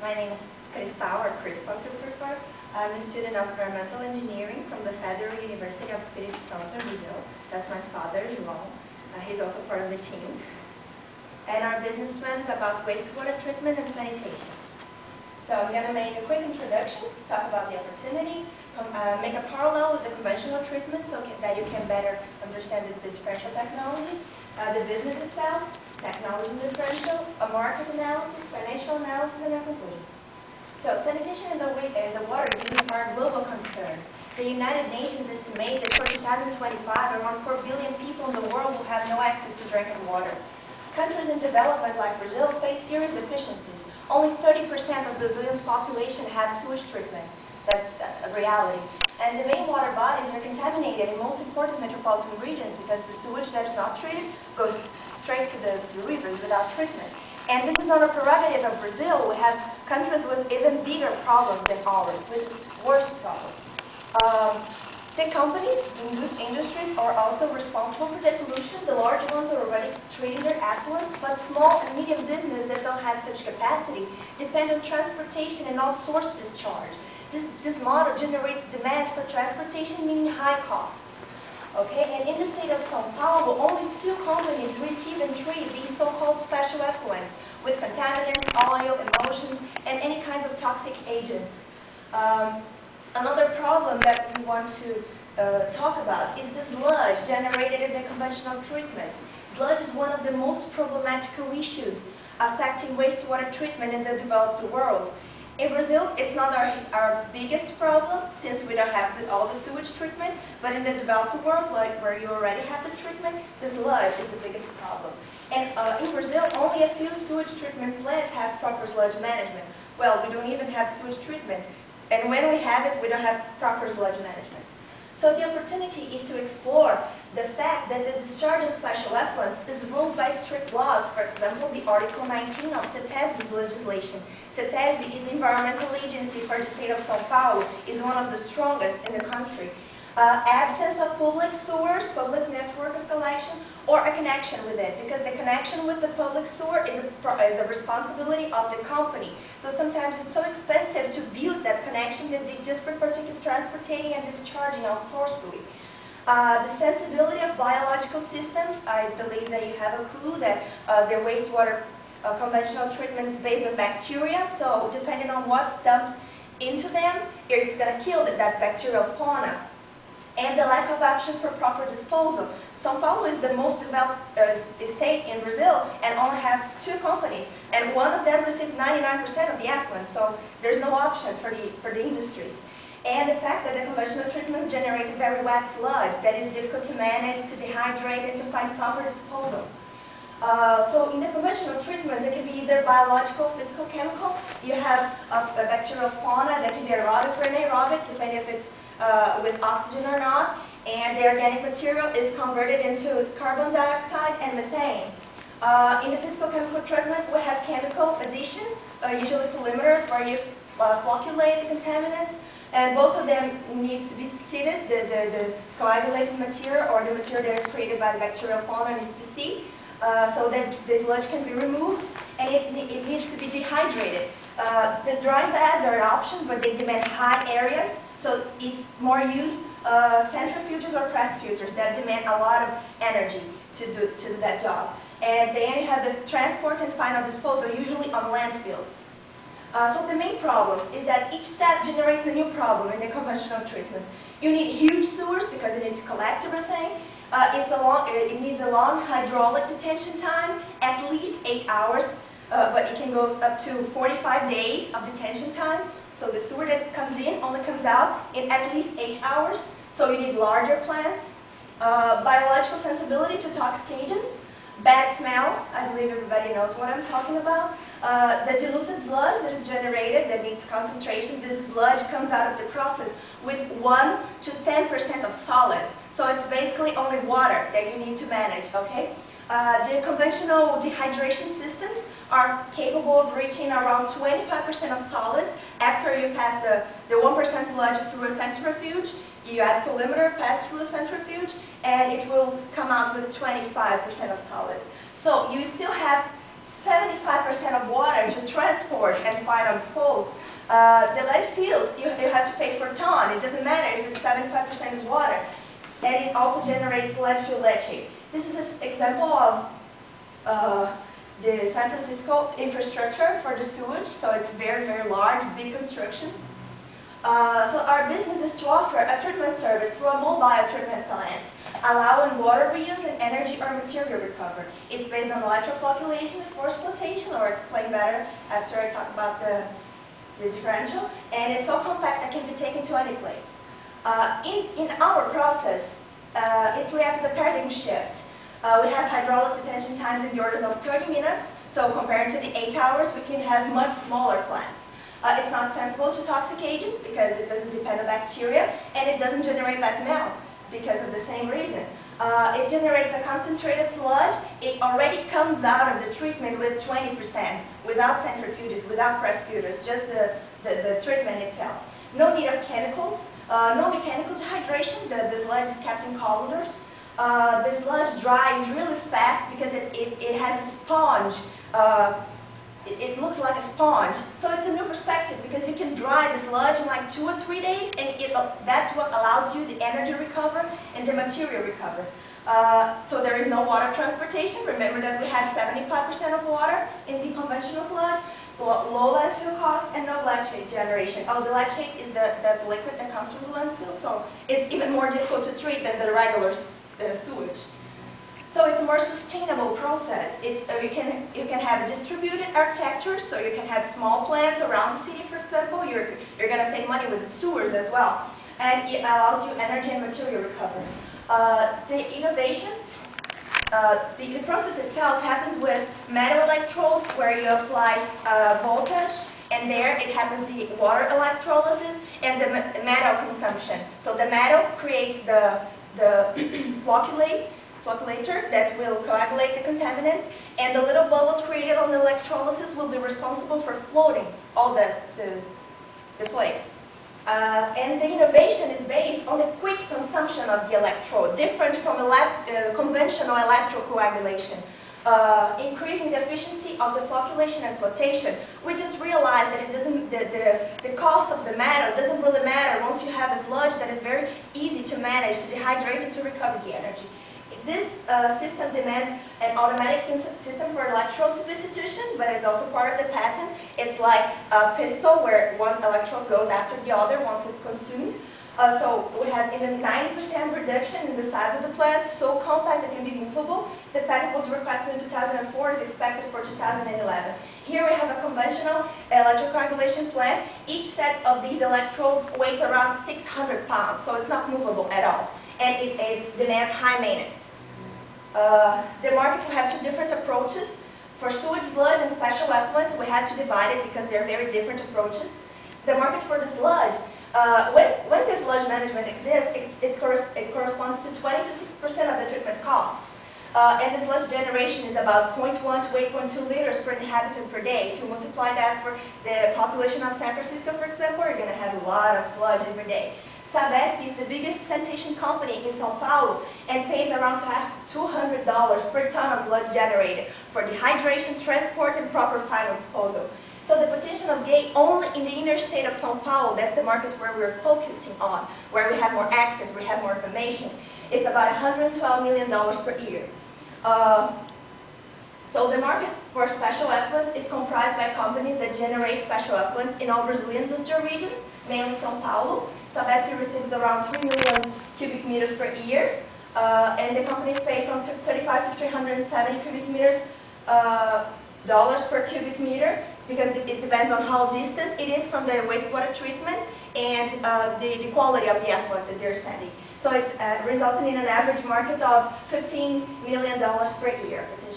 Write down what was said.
My name is Cristal, or Crystal if you prefer. I'm a student of environmental engineering from the Federal University of Espírito Santo in Brazil. That's my father, João. He's also part of the team. And our business plan is about wastewater treatment and sanitation. So I'm going to make a quick introduction, talk about the opportunity, make a parallel with the conventional treatment so that you can better understand the differential technology, the business itself, technology differential, a market analysis, financial analysis, and a conclusion. So sanitation and the water use are a global concern. The United Nations estimate that for 2025, around 4 billion people in the world will have no access to drinking water. Countries in development like Brazil face serious deficiencies. Only 30% of Brazilians' population have sewage treatment. That's a reality. And the main water bodies are contaminated in most important metropolitan regions because the sewage that is not treated goes straight to the rivers without treatment. And this is not a prerogative of Brazil. We have countries with even bigger problems than ours, with worse problems. The companies, industries are also responsible for the pollution. The large ones are already treating their effluents, but small and medium business that don't have such capacity depend on transportation and outsource discharge. This model generates demand for transportation, meaning high costs. Okay, and in the state of São Paulo, only 2 companies receive and treat these so-called special effluents with contaminants, oil, emulsions, and any kinds of toxic agents. Another problem that we want to talk about is the sludge generated in the conventional treatments. Sludge is one of the most problematical issues affecting wastewater treatment in the developed world. In Brazil, it's not our biggest problem since we don't have all the sewage treatment, but in the developed world, like where you already have the treatment, the sludge is the biggest problem. And in Brazil, only a few sewage treatment plants have proper sludge management. Well, we don't even have sewage treatment. And when we have it, we don't have proper sludge management. So the opportunity is to explore the fact that the discharge of special effluents is ruled by strict laws. For example, the Article 19 of CETESB's legislation. CETESB is the environmental agency for the state of São Paulo, is one of the strongest in the country. Absence of public sewers, public network of collection, or a connection with it, because the connection with the public sewer is a responsibility of the company. So sometimes it's so expensive to build that connection that they just prefer to keep transporting and discharging outsourcedly. The sensibility of biological systems, I believe that you have a clue that the wastewater conventional treatment is based on bacteria, so depending on what's dumped into them, it's going to kill that bacterial fauna. And the lack of option for proper disposal. São Paulo is the most developed state in Brazil and only have 2 companies, and one of them receives 99% of the effluent, so there's no option for the industries. And the fact that the conventional treatment generates very wet sludge that is difficult to manage, to dehydrate, and to find proper disposal. So in the conventional treatment, it can be either biological, physical, chemical. You have a bacterial fauna that can be aerobic or anaerobic, depending if it's with oxygen or not. And the organic material is converted into carbon dioxide and methane. In the physical chemical treatment, we have chemical addition, usually polymerizers, where you flocculate the contaminant. And both of them needs to be seeded, the coagulated material or the material that is created by the bacterial fauna needs to seed, so that the sludge can be removed, and it needs to be dehydrated. The drying beds are an option, but they demand high areas, so it's more used centrifuges or press filters that demand a lot of energy to do that job. And then you have the transport and final disposal, usually on landfills. So the main problems is that each step generates a new problem in the conventional treatments. You need huge sewers because you need to collect everything. It needs a long hydraulic detention time, at least 8 hours, but it can go up to 45 days of detention time. So the sewer that comes in only comes out in at least 8 hours. So you need larger plants. Biological sensibility to toxic agents. Bad smell, I believe everybody knows what I'm talking about. The diluted sludge that is generated that needs concentration, this sludge comes out of the process with 1 to 10% of solids. So it's basically only water that you need to manage, okay? The conventional dehydration systems are capable of reaching around 25% of solids after you pass the 1% sludge through a centrifuge. You add polymer, pass through a centrifuge, and it will come out with 25% of solids. So you still have 75% of water to transport and final dispose. The landfills, you have to pay per ton. It doesn't matter if it's 75% is water. And it also generates landfill leachate. This is an example of the San Francisco infrastructure for the sewage. So it's very, very large, big constructions. So our business is to offer a treatment service through a mobile treatment plant, allowing water reuse and energy or material recovery. It's based on electroflocculation and force flotation, or explain better after I talk about the differential. And it's so compact that can be taken to any place. In our process, it reacts a paradigm shift. We have hydraulic detention times in the orders of 30 minutes. So compared to the 8 hours, we can have much smaller plants. It's not sensible to toxic agents because it doesn't depend on bacteria, and it doesn't generate bad smell because of the same reason. It generates a concentrated sludge. It already comes out of the treatment with 20%, without centrifuges, without press filters, just the treatment itself. No need of chemicals, no mechanical dehydration. The sludge is kept in coolers. The sludge dries really fast because it has a sponge. It looks like a sponge. So it's a new perspective because you can dry the sludge in like 2 or 3 days, and that's what allows you the energy recovery and the material recovery. So there is no water transportation. Remember that we had 75% of water in the conventional sludge, low landfill costs, and no leachate generation. Oh, the leachate is that liquid that comes from the landfill, so it's even more difficult to treat than the regular sewage. So it's a more sustainable process. You can have a distributed architecture, so you can have small plants around the city, for example. You're going to save money with the sewers as well. And it allows you energy and material recovery. The innovation, the process itself happens with metal electrodes where you apply voltage, and there it happens the water electrolysis and the metal consumption. So the metal creates the flocculator that will coagulate the contaminants, and the little bubbles created on the electrolysis will be responsible for floating all the flakes. And the innovation is based on the quick consumption of the electrode, different from conventional electrocoagulation, increasing the efficiency of the flocculation and flotation. We just realized that it doesn't, the cost of the metal doesn't really matter once you have a sludge that is very easy to manage, to dehydrate and to recover the energy. This system demands an automatic system for electrode substitution, but it's also part of the patent. It's like a pistol where one electrode goes after the other once it's consumed. So we have even 90% reduction in the size of the plant, so compact it can be movable. The patent was requested in 2004, is expected for 2011. Here we have a conventional electrocoagulation plant. Each set of these electrodes weighs around 600 pounds, so it's not movable at all. And it demands high maintenance. The market will have 2 different approaches. For sewage sludge and special effluents, we had to divide it because they're very different approaches. The market for the sludge, when the sludge management exists, it corresponds to 20 to 6% of the treatment costs. And the sludge generation is about 0.1 to 8.2 liters per inhabitant per day. If you multiply that for the population of San Francisco, for example, you're going to have a lot of sludge every day. Sabesp is the biggest sanitation company in São Paulo and pays around $200 per ton of sludge generated for dehydration, transport, and proper final disposal. So the potential of GATE only in the inner state of São Paulo, that's the market where we're focusing on, where we have more access, we have more information. It's about $112 million per year. So the market for special effluents is comprised by companies that generate special effluents in all Brazilian industrial regions, mainly São Paulo. Sabesp receives around 3 million cubic meters per year, and the companies pay from 35 to 370 cubic meters dollars per cubic meter, because it depends on how distant it is from the wastewater treatment and the quality of the effluent that they're sending. So it's resulting in an average market of $15 million per year.